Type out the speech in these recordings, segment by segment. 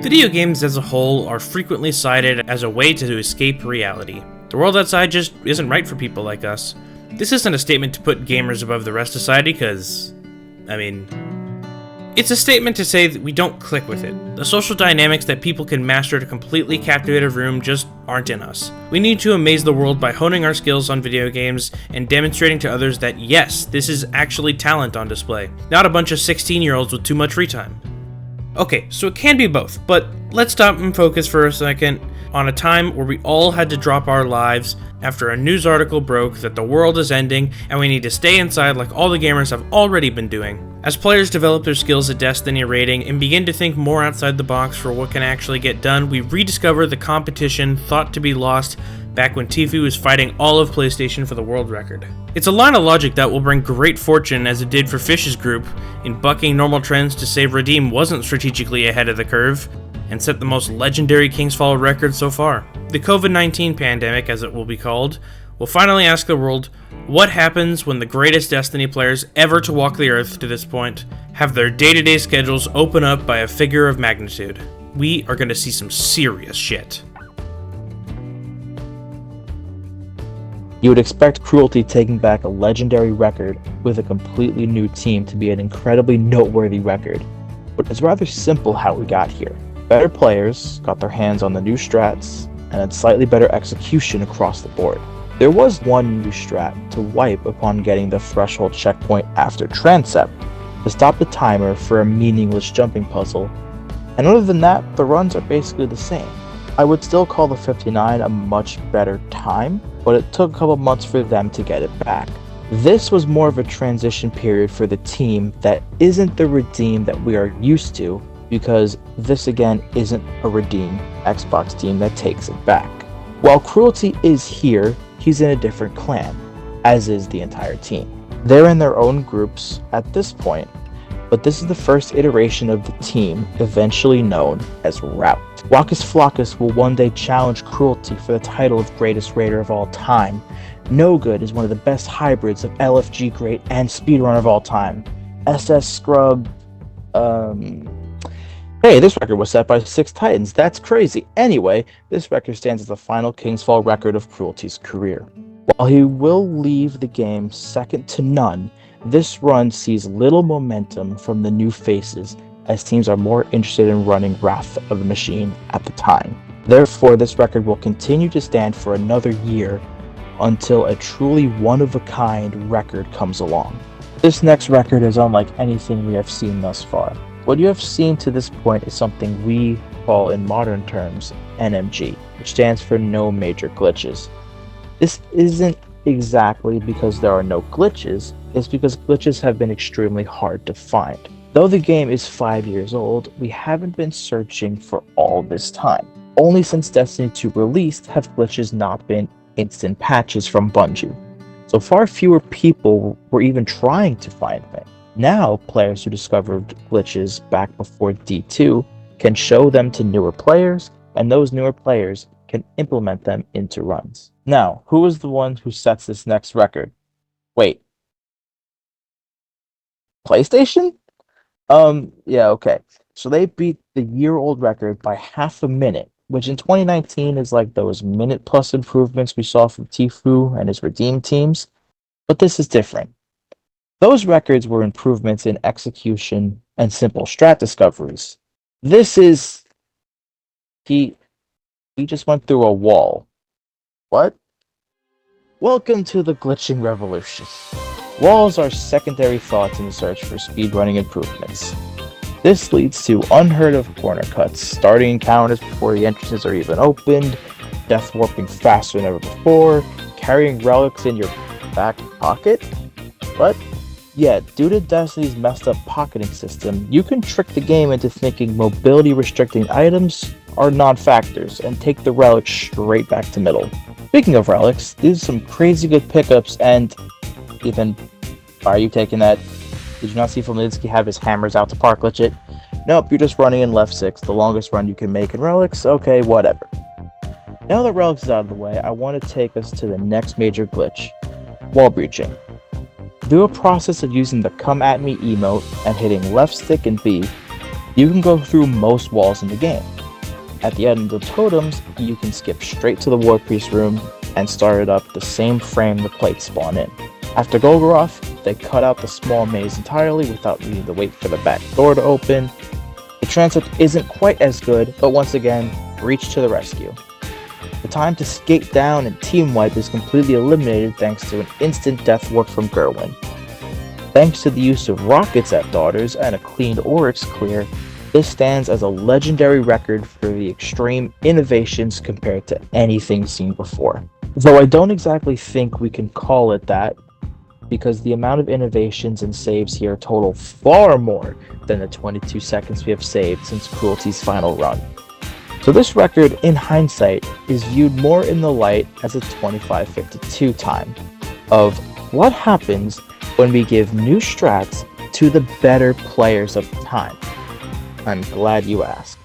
Video games as a whole are frequently cited as a way to escape reality. The world outside just isn't right for people like us. This isn't a statement to put gamers above the rest of society, it's a statement to say that we don't click with it. The social dynamics that people can master to completely captivate a room just aren't in us. We need to amaze the world by honing our skills on video games and demonstrating to others that yes, this is actually talent on display, not a bunch of 16-year-olds with too much free time. Okay, so it can be both, but let's stop and focus for a second on a time where we all had to drop our lives after a news article broke that the world is ending and we need to stay inside like all the gamers have already been doing. As players develop their skills at Destiny rating and begin to think more outside the box for what can actually get done, we rediscover the competition thought to be lost back when Tfue was fighting all of PlayStation for the world record. It's a line of logic that will bring great fortune as it did for Fish's group in bucking normal trends to say Redeem wasn't strategically ahead of the curve and set the most legendary King's Fall record so far. The COVID-19 pandemic, as it will be called, will finally ask the world what happens when the greatest Destiny players ever to walk the earth to this point have their day-to-day schedules open up by a figure of magnitude. We are going to see some serious shit. You would expect Cruelty taking back a legendary record with a completely new team to be an incredibly noteworthy record, but it's rather simple how we got here. Better players got their hands on the new strats and had slightly better execution across the board. There was one new strat to wipe upon getting the threshold checkpoint after Transept to stop the timer for a meaningless jumping puzzle, and other than that, the runs are basically the same. I would still call the 59 a much better time, but it took a couple months for them to get it back. This was more of a transition period for the team that isn't the Redeem that we are used to, because this again isn't a Redeem Xbox team that takes it back. While Cruelty is here, he's in a different clan, as is the entire team. They're in their own groups at this point, but this is the first iteration of the team, eventually known as Route. Wacus Flockus will one day challenge Cruelty for the title of greatest raider of all time. No Good is one of the best hybrids of LFG great and speedrun of all time. SS Scrub, Hey, this record was set by 6 Titans. That's crazy. Anyway, this record stands as the final King's Fall record of Cruelty's career. While he will leave the game second to none, this run sees little momentum from the new faces, as teams are more interested in running Wrath of the Machine at the time. Therefore, this record will continue to stand for another year until a truly one-of-a-kind record comes along. This next record is unlike anything we have seen thus far. What you have seen to this point is something we call in modern terms NMG, which stands for no major glitches. This isn't exactly because there are no glitches, it's because glitches have been extremely hard to find. Though the game is 5 years old, we haven't been searching for all this time. Only since Destiny 2 released have glitches not been instant patches from Bungie. So far fewer people were even trying to find them. Now, players who discovered glitches back before D2 can show them to newer players, and those newer players can implement them into runs. Now, who is the one who sets this next record? Wait. PlayStation? Yeah, okay. So they beat the year-old record by half a minute, which in 2019 is like those minute-plus improvements we saw from Tfue and his Redeem teams. But this is different. Those records were improvements in execution and simple strat discoveries. This is... He just went through a wall. What? Welcome to the glitching revolution. Walls are secondary thoughts in the search for speedrunning improvements. This leads to unheard of corner cuts, starting encounters before the entrances are even opened, death warping faster than ever before, carrying relics in your back pocket? What? Yeah, due to Destiny's messed up pocketing system, you can trick the game into thinking mobility restricting items are non-factors and take the relics straight back to middle. Speaking of relics, these are some crazy good pickups, and Ethan, why are you taking that? Did you not see Flamitsky have his hammers out to park glitch it? Nope, you're just running in left 6, the longest run you can make in relics. Okay, whatever. Now that relics is out of the way, I want to take us to the next major glitch, wall breaching. Through a process of using the come at me emote and hitting left stick and B, You can go through most walls in the game. At the end of the totems, you can skip straight to the War Priest room and start it up the same frame the plates spawn in. After Golgoroth, they cut out the small maze entirely without needing to wait for the back door to open. The transept isn't quite as good, but once again, reach to the rescue. The time to skate down and team wipe is completely eliminated thanks to an instant death warp from Gerwin. Thanks to the use of rockets at Daughters and a cleaned Oryx clear, this stands as a legendary record for the extreme innovations compared to anything seen before. Though I don't exactly think we can call it that, because the amount of innovations and saves here total far more than the 22 seconds we have saved since Cruelty's final run. So this record, in hindsight, is viewed more in the light as a 25:52 time of what happens when we give new strats to the better players of the time. I'm glad you asked.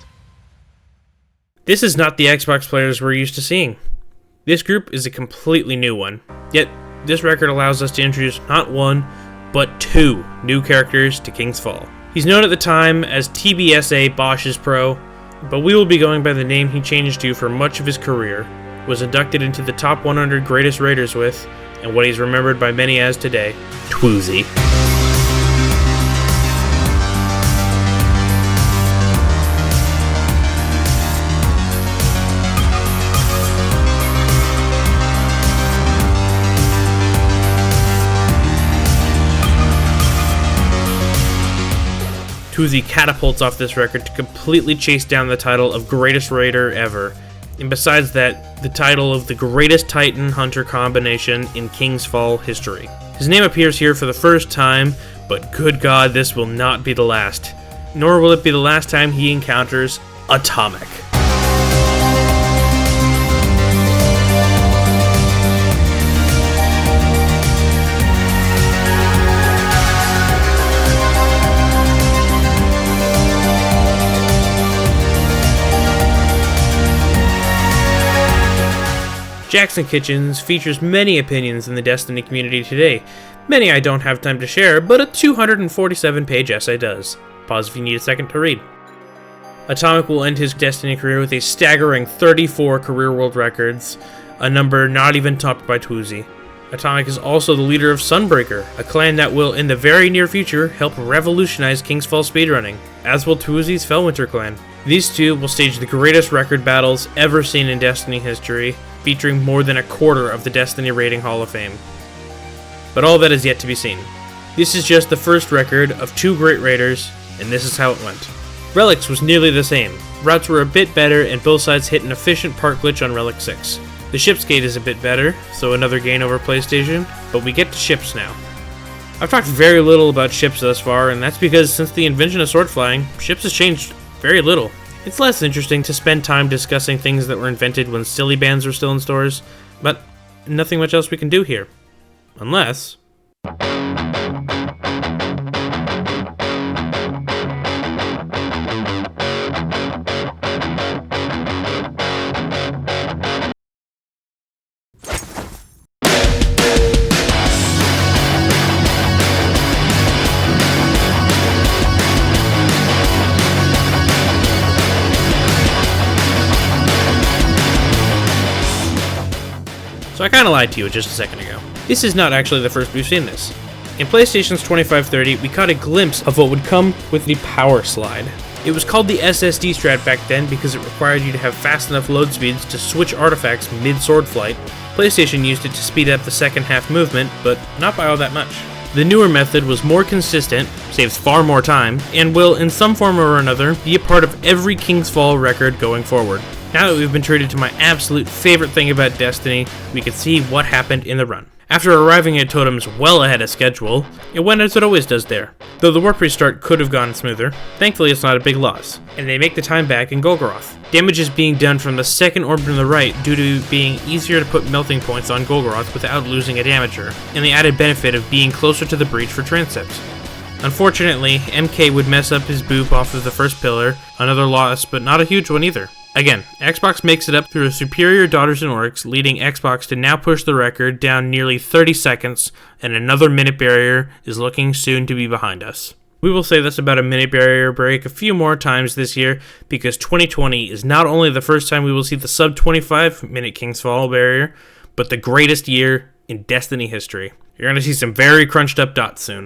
This is not the Xbox players we're used to seeing. This group is a completely new one, yet this record allows us to introduce not one, but two new characters to King's Fall. He's known at the time as TBSA Bosch's Pro, but we will be going by the name he changed to for much of his career, was inducted into the top 100 greatest raiders with, and what he's remembered by many as today, Twoozy. Twoozy catapults off this record to completely chase down the title of greatest raider ever, and besides that, the title of the greatest Titan Hunter combination in King's Fall history. His name appears here for the first time, but good God, this will not be the last. Nor will it be the last time he encounters Atomic. Jackson Kitchens features many opinions in the Destiny community today. Many I don't have time to share, but a 247-page essay does. Pause if you need a second to read. Atomic will end his Destiny career with a staggering 34 career world records, a number not even topped by Twoozy. Atomic is also the leader of Sunbreaker, a clan that will, in the very near future, help revolutionize King's Fall speedrunning, as will Twoozy's Fellwinter clan. These two will stage the greatest record battles ever seen in Destiny history, featuring more than a quarter of the Destiny Rating Hall of Fame. But all that is yet to be seen. This is just the first record of two great raiders, and this is how it went. Relics was nearly the same. Routes were a bit better, and both sides hit an efficient park glitch on Relic 6. The ship's gate is a bit better, so another gain over PlayStation, but we get to ships now. I've talked very little about ships thus far, and that's because since the invention of sword flying, ships has changed very little. It's less interesting to spend time discussing things that were invented when silly bands were still in stores, but nothing much else we can do here. Unless... So I kinda lied to you just a second ago. This is not actually the first we've seen this. In PlayStation's 2530, we caught a glimpse of what would come with the Power Slide. It was called the SSD strat back then because it required you to have fast enough load speeds to switch artifacts mid-sword flight. PlayStation used it to speed up the second half movement, but not by all that much. The newer method was more consistent, saves far more time, and will, in some form or another, be a part of every King's Fall record going forward. Now that we've been treated to my absolute favorite thing about Destiny, we can see what happened in the run. After arriving at totems well ahead of schedule, it went as it always does there. Though the warp restart could have gone smoother, thankfully it's not a big loss, and they make the time back in Golgoroth. Damage is being done from the second orb to the right due to being easier to put melting points on Golgoroth without losing a damager, and the added benefit of being closer to the breach for transepts. Unfortunately, MK would mess up his boop off of the first pillar, another loss, but not a huge one either. Again, Xbox makes it up through a superior Daughters and Oryx, leading Xbox to now push the record down nearly 30 seconds, and another minute barrier is looking soon to be behind us. We will say this about a minute barrier break a few more times this year, because 2020 is not only the first time we will see the sub 25 minute King's Fall barrier, but the greatest year in Destiny history. You're going to see some very crunched up dots soon.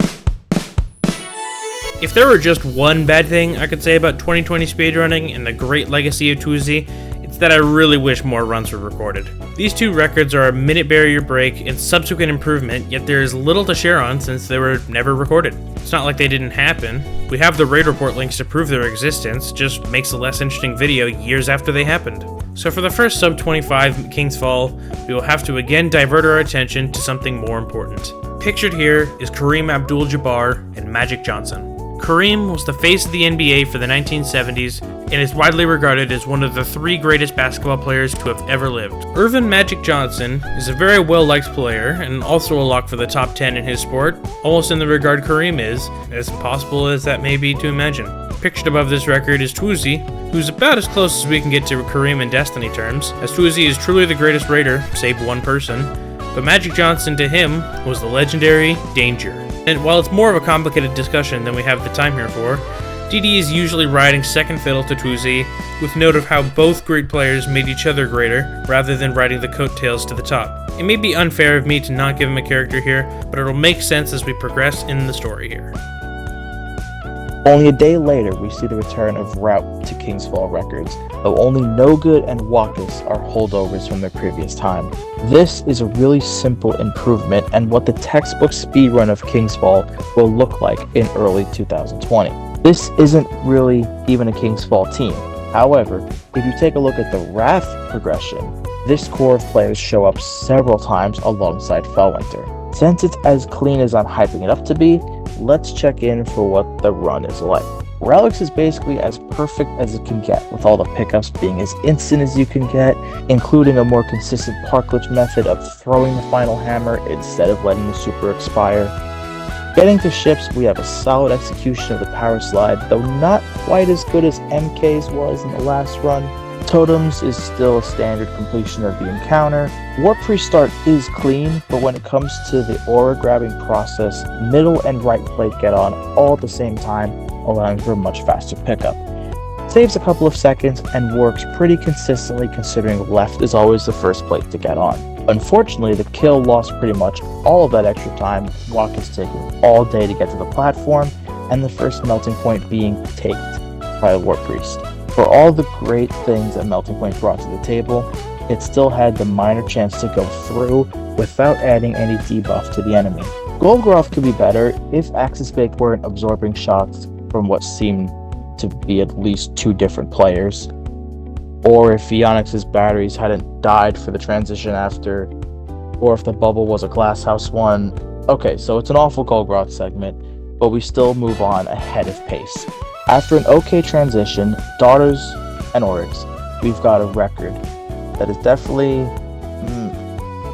If there were just one bad thing I could say about 2020 speedrunning and the great legacy of Twoozy, it's that I really wish more runs were recorded. These two records are a minute barrier break and subsequent improvement, yet there is little to share on since they were never recorded. It's not like they didn't happen. We have the raid report links to prove their existence, just makes a less interesting video years after they happened. So for the first sub 25 King's Fall, we will have to again divert our attention to something more important. Pictured here is Kareem Abdul-Jabbar and Magic Johnson. Kareem was the face of the NBA for the 1970s and is widely regarded as one of the 3 greatest basketball players to have ever lived. Earvin Magic Johnson is a very well-liked player and also a lock for the top 10 in his sport, almost in the regard Kareem is, as impossible as that may be to imagine. Pictured above this record is Twoozy, who's about as close as we can get to Kareem in Destiny terms, as Twoozy is truly the greatest raider, save one person, but Magic Johnson to him was the legendary Danger. And while it's more of a complicated discussion than we have the time here for, DD is usually riding second fiddle to Twoozy, with note of how both great players made each other greater, rather than riding the coattails to the top. It may be unfair of me to not give him a character here, but it'll make sense as we progress in the story here. Only a day later, we see the return of Route to King's Fall records, though only No Good and Wakus are holdovers from their previous time. This is a really simple improvement and what the textbook speedrun of King's Fall will look like in early 2020. This isn't really even a King's Fall team. However, if you take a look at the Wrath progression, this core of players show up several times alongside Fellwinter. Since it's as clean as I'm hyping it up to be, let's check in for what the run is like. Relics is basically as perfect as it can get, with all the pickups being as instant as you can get, including a more consistent parklage method of throwing the final hammer instead of letting the super expire. Getting to ships, we have a solid execution of the power slide, though not quite as good as MK's was in the last run. Totems is still a standard completion of the encounter. Warp Restart is clean, but when it comes to the aura grabbing process, middle and right plate get on all at the same time, allowing for a much faster pickup. Saves a couple of seconds and works pretty consistently considering left is always the first plate to get on. Unfortunately, the kill lost pretty much all of that extra time, Wakus taking all day to get to the platform, and the first melting point being taked by the Warp Priest. For all the great things that Melting Point brought to the table, it still had the minor chance to go through without adding any debuff to the enemy. Golgoroth could be better if Axis Bake weren't absorbing shots from what seemed to be at least 2 different players, or if Ionix's batteries hadn't died for the transition after, or if the bubble was a Glasshouse one. Okay, so it's an awful Golgoroth segment, but we still move on ahead of pace. After an okay transition, Daughters and Oryx, we've got a record that is definitely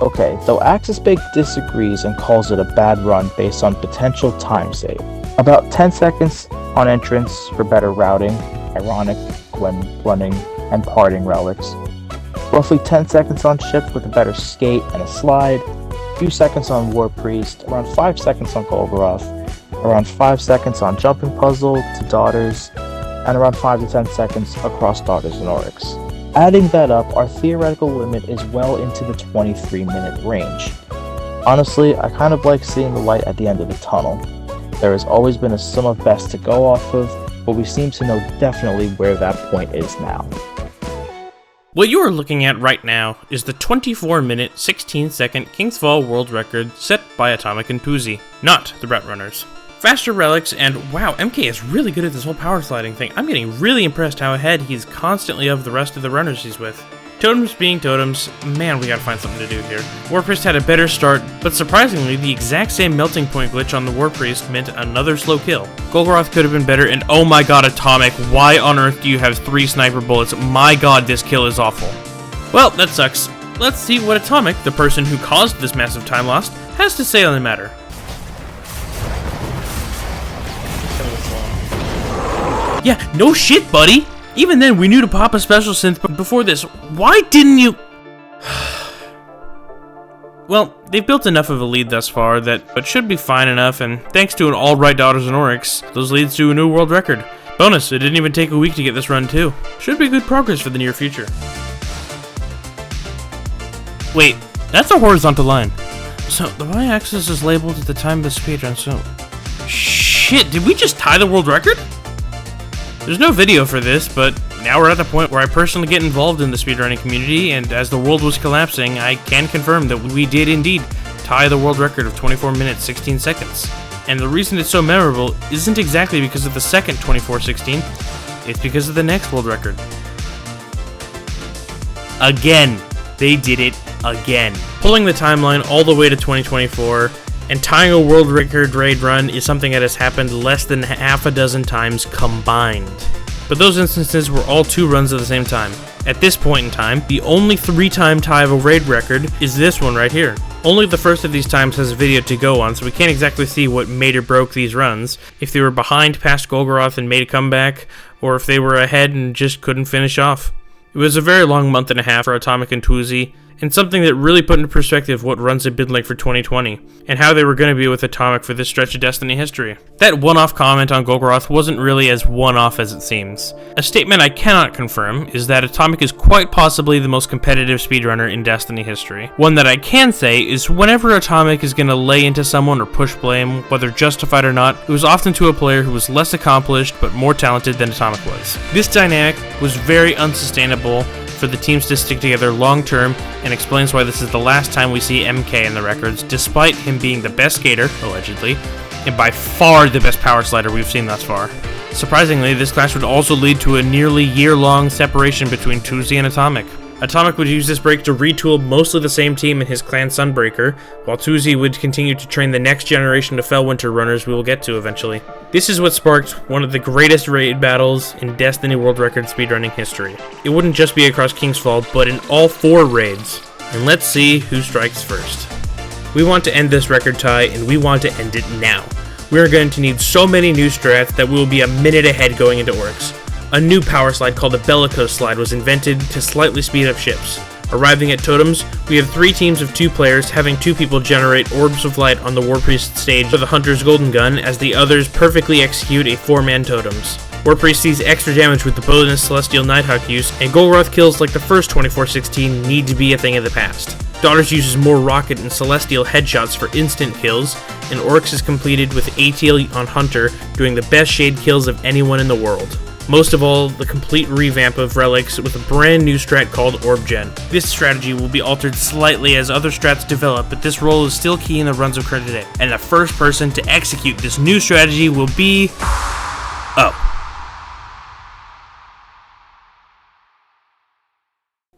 okay, though Axis Bake disagrees and calls it a bad run based on potential time save. About 10 seconds on entrance for better routing, ironic when running and parting relics. Roughly 10 seconds on ships with a better skate and a slide, a few seconds on War Priest, around 5 seconds on Golgoroth, around 5 seconds on Jumping Puzzle to Daughters, and around 5 to 10 seconds across Daughters and Oryx. Adding that up, our theoretical limit is well into the 23-minute range. Honestly, I kind of like seeing the light at the end of the tunnel. There has always been a sum of best to go off of, but we seem to know definitely where that point is now. What you are looking at right now is the 24-minute, 16-second King's Fall world record set by Atomic and Twoozy, not the Route Runners. Faster relics, and wow, MK is really good at this whole power sliding thing. I'm getting really impressed how ahead he's constantly of the rest of the runners he's with. Totems being totems, man, we gotta find something to do here. War Priest had a better start, but surprisingly, the exact same melting point glitch on the War Priest meant another slow kill. Golgoroth could have been better, and oh my god, Atomic, why on earth do you have 3 sniper bullets? My god, this kill is awful. Well, that sucks. Let's see what Atomic, the person who caused this massive time loss, has to say on the matter. Yeah, no shit, buddy! Even then, we knew to pop a special synth before this. Why didn't you... Well, they've built enough of a lead thus far that it should be fine enough, and thanks to an all-right daughters and Oryx, those leads to a new world record. Bonus, it didn't even take a week to get this run too. Should be good progress for the near future. Wait, that's a horizontal line. So, the y-axis is labeled at the time of the speedrun, so... Shit, did we just tie the world record? There's no video for this, but now we're at the point where I personally get involved in the speedrunning community, and as the world was collapsing, I can confirm that we did indeed tie the world record of 24 minutes 16 seconds. And the reason it's so memorable isn't exactly because of the second 24:16, it's because of the next world record. Again, they did it again. Pulling the timeline all the way to 2024 and tying a world record raid run is something that has happened less than half a dozen times combined. But those instances were all 2 runs at the same time. At this point in time, the only 3-time tie of a raid record is this one right here. Only the first of these times has a video to go on, so we can't exactly see what made or broke these runs. If they were behind past Golgoroth and made a comeback, or if they were ahead and just couldn't finish off. It was a very long month and a half for Atomic and Toozy, and something that really put into perspective what runs had been like for 2020, and how they were going to be with Atomic for this stretch of Destiny history. That one-off comment on Golgoroth wasn't really as one-off as it seems. A statement I cannot confirm is that Atomic is quite possibly the most competitive speedrunner in Destiny history. One that I can say is whenever Atomic is going to lay into someone or push blame, whether justified or not, it was often to a player who was less accomplished but more talented than Atomic was. This dynamic was very unsustainable for the teams to stick together long-term, and explains why this is the last time we see MK in the records, despite him being the best skater, allegedly, and by far the best power slider we've seen thus far. Surprisingly, this clash would also lead to a nearly year-long separation between Toozy and Atomic. Atomic would use this break to retool mostly the same team in his clan Sunbreaker, while Toozy would continue to train the next generation of Fellwinter runners we will get to eventually. This is what sparked one of the greatest raid battles in Destiny World Record speedrunning history. It wouldn't just be across Kingsfall, but in all 4 raids. And let's see who strikes first. We want to end this record tie, and we want to end it now. We are going to need so many new strats that we will be a minute ahead going into Oryx. A new power slide called the Bellicose slide was invented to slightly speed up ships. Arriving at totems, we have 3 teams of 2 players, having 2 people generate orbs of light on the Warpriest stage for the Hunter's Golden Gun, as the others perfectly execute a 4-man totems. Warpriest sees extra damage with the bonus Celestial Nighthawk use, and Golgoroth kills like the first 24:16 need to be a thing of the past. Daughters uses more rocket and Celestial headshots for instant kills, and Oryx is completed with ATL on Hunter doing the best shade kills of anyone in the world. Most of all, the complete revamp of Relics with a brand new strat called Orb Gen. This strategy will be altered slightly as other strats develop, but this role is still key in the runs of Credit today. And the first person to execute this new strategy will be...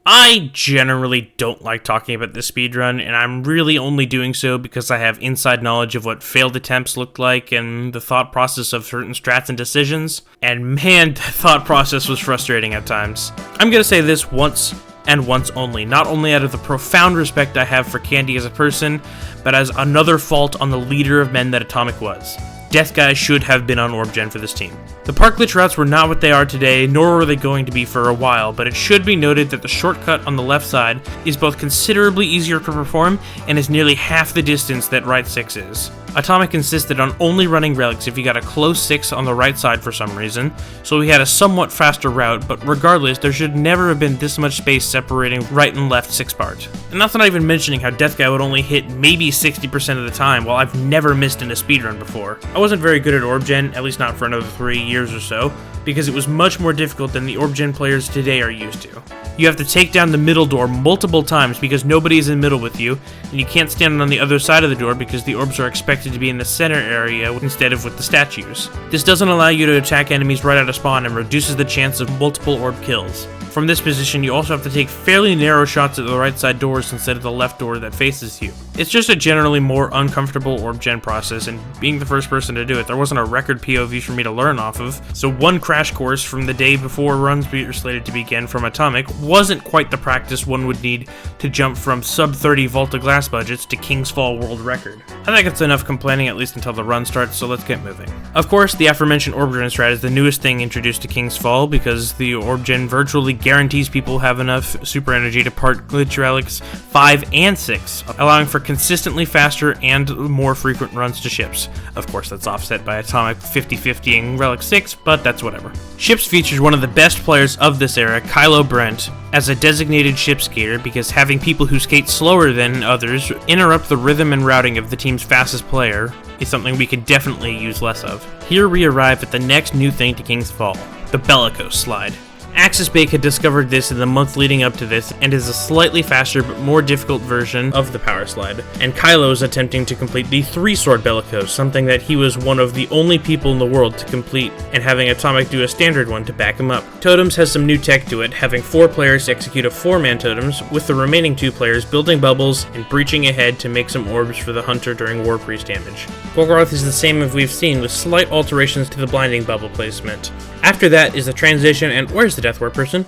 I generally don't like talking about this speedrun, and I'm really only doing so because I have inside knowledge of what failed attempts looked like and the thought process of certain strats and decisions, and man, the thought process was frustrating at times. I'm gonna say this once and once only, not only out of the profound respect I have for Candy as a person, but as another fault on the leader of men that Atomic was. Death Guy should have been on Orb Gen for this team. The park glitch routes were not what they are today, nor were they going to be for a while, but it should be noted that the shortcut on the left side is both considerably easier to perform and is nearly half the distance that right 6 is. Atomic insisted on only running relics if you got a close 6 on the right side for some reason, so we had a somewhat faster route, but regardless, there should never have been this much space separating right and left 6 part. And that's not even mentioning how Death Guy would only hit maybe 60% of the time, while I've never missed in a speedrun before. I wasn't very good at Orb Gen, at least not for another 3 years or so, because it was much more difficult than the Orb Gen players today are used to. You have to take down the middle door multiple times because nobody is in the middle with you, and you can't stand on the other side of the door because the orbs are expected to be in the center area instead of with the statues. This doesn't allow you to attack enemies right out of spawn and reduces the chance of multiple orb kills. From this position, you also have to take fairly narrow shots at the right side doors instead of the left door that faces you. It's just a generally more uncomfortable Orb Gen process, and being the first person to do it, there wasn't a record POV for me to learn off of, so one crash course from the day before runs were slated to begin from Atomic wasn't quite the practice one would need to jump from sub-30 Vault of Glass budgets to King's Fall world record. I think it's enough complaining at least until the run starts, so let's get moving. Of course, the aforementioned Orb Gen strat is the newest thing introduced to King's Fall because the Orb Gen virtually guarantees people have enough super energy to part glitch relics 5 and 6, allowing for consistently faster and more frequent runs to ships. Of course, that's offset by atomic 50-50ing relic 6, but that's whatever. Ships features one of the best players of this era, Kylo Brent, as a designated ship skater because having people who skate slower than others interrupt the rhythm and routing of the team's fastest player is something we could definitely use less of. Here we arrive at the next new thing to King's Fall, the Bellicose slide. Axis Bake had discovered this in the month leading up to this, and is a slightly faster but more difficult version of the power slide. And Kylo is attempting to complete the 3-sword Bellicose, something that he was one of the only people in the world to complete, and having Atomic do a standard one to back him up. Totems has some new tech to it, having 4 players execute a 4-man totems, with the remaining 2 players building bubbles and breaching ahead to make some orbs for the hunter during War Priest damage. Golgoroth is the same as we've seen, with slight alterations to the blinding bubble placement. After that is the transition, and where's the Death War person?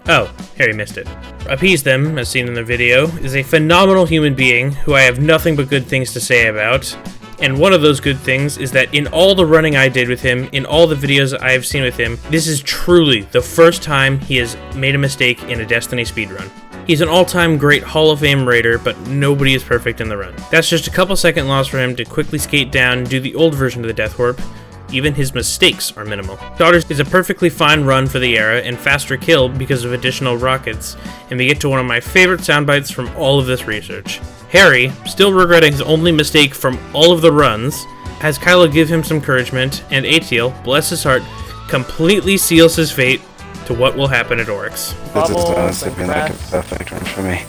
Oh, Harry missed it. Appease Them, as seen in the video, is a phenomenal human being who I have nothing but good things to say about. And one of those good things is that in all the running I did with him, in all the videos I have seen with him, this is truly the first time he has made a mistake in a Destiny speedrun. He's an all-time great Hall of Fame raider, but nobody is perfect in the run. That's just a couple second loss for him to quickly skate down and do the old version of the Death Warp. Even his mistakes are minimal. Daughters is a perfectly fine run for the era and faster kill because of additional rockets, and we get to one of my favorite soundbites from all of this research. Harry, still regretting his only mistake from all of the runs, has Kylo give him some encouragement, and Aetiel, bless his heart, completely seals his fate to what will happen at Oryx. This has honestly been like a perfect run for me.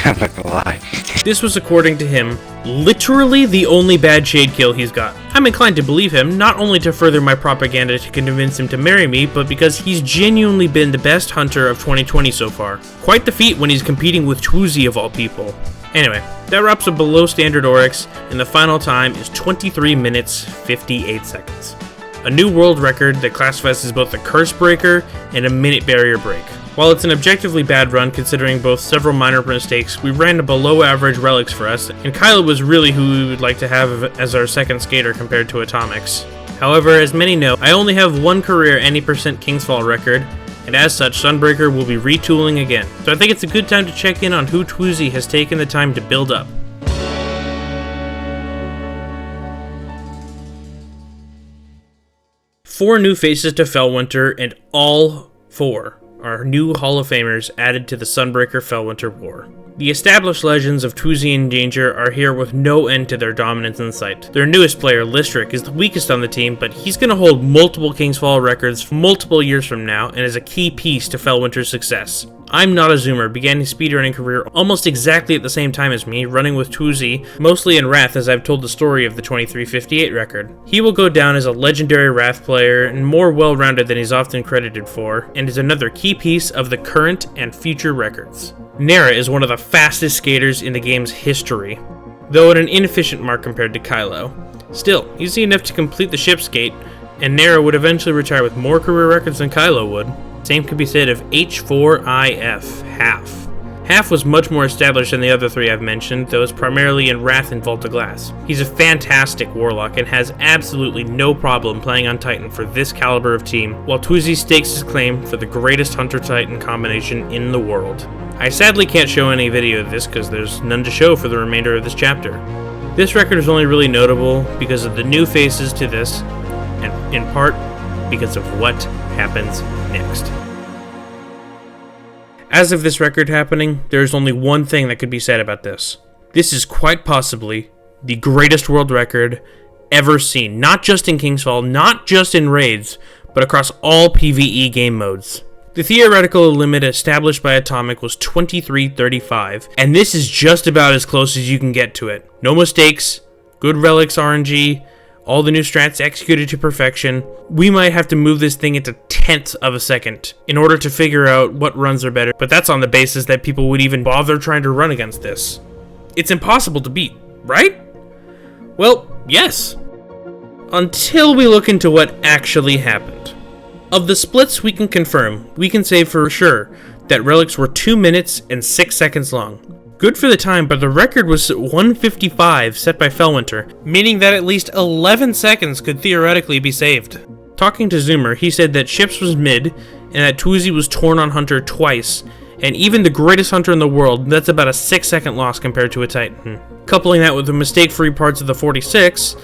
I'm not gonna lie. This was, according to him, literally the only bad shade kill he's got. I'm inclined to believe him, not only to further my propaganda to convince him to marry me, but because he's genuinely been the best hunter of 2020 so far. Quite the feat when he's competing with Twoozy of all people. Anyway, that wraps up below standard Oryx, and the final time is 23 minutes 58 seconds. A new world record that classifies as both a curse breaker and a minute barrier break. While it's an objectively bad run considering both several minor mistakes, we ran a below average relics for us, and Kylo was really who we would like to have as our second skater compared to Atomics. However, as many know, I only have one career any % King's Fall record, and as such, Sunbreaker will be retooling again. So I think it's a good time to check in on who Twoozy has taken the time to build up. Four new faces to Fellwinter, and all 4 are new Hall of Famers added to the Sunbreaker Fellwinter War. The established legends of Twoozy and Danger are here with no end to their dominance in sight. Their newest player, Listrick, is the weakest on the team, but he's going to hold multiple King's Fall records multiple years from now and is a key piece to Fellwinter's success. I'm Not a Zoomer began his speedrunning career almost exactly at the same time as me, running with Twoozy, mostly in Wrath as I've told the story of the 2358 record. He will go down as a legendary Wrath player and more well-rounded than he's often credited for, and is another key piece of the current and future records. Narrated is one of the fastest skaters in the game's history, though at an inefficient mark compared to Kylo. Still, easy enough to complete the ship skate, and Narrated would eventually retire with more career records than Kylo would. Same could be said of H4IF, Half. Half was much more established than the other 3 I've mentioned, though is primarily in Wrath and Vault of Glass. He's a fantastic warlock and has absolutely no problem playing on Titan for this caliber of team, while Twoozy stakes his claim for the greatest Hunter-Titan combination in the world. I sadly can't show any video of this because there's none to show for the remainder of this chapter. This record is only really notable because of the new faces to this, and in part because of what happens next. As of this record happening, there is only one thing that could be said about this. This is quite possibly the greatest world record ever seen, not just in King's Fall, not just in raids, but across all PvE game modes. The theoretical limit established by Atomic was 2335, and this is just about as close as you can get to it. No mistakes, good relics RNG, all the new strats executed to perfection. We might have to move this thing into tenths of a second in order to figure out what runs are better, but that's on the basis that people would even bother trying to run against this. It's impossible to beat, right? Well, yes. Until we look into what actually happened. Of the splits we can confirm, we can say for sure that relics were 2 minutes and 6 seconds long. Good for the time, but the record was 1:55 set by Fellwinter, meaning that at least 11 seconds could theoretically be saved. Talking to Zoomer, he said that ships was mid, and that Twizy was torn on Hunter twice, and even the greatest hunter in the world, that's about a 6-second loss compared to a Titan. Coupling that with the mistake-free parts of the 46,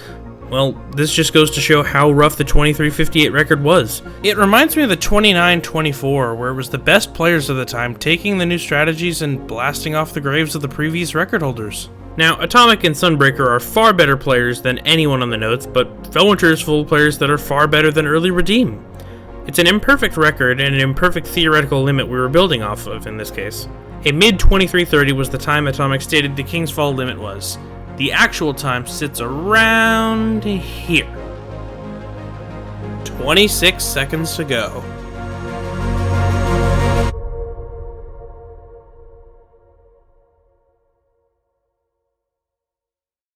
well, this just goes to show how rough the 23:58 record was. It reminds me of the 29:24, where it was the best players of the time taking the new strategies and blasting off the graves of the previous record holders. Now, Atomic and Sunbreaker are far better players than anyone on the notes, but Fellwinter is full of players that are far better than early Redeem. It's an imperfect record and an imperfect theoretical limit we were building off of in this case. A mid-2330 was the time Atomic stated the King's Fall limit was. The actual time sits around here. 26 seconds to go.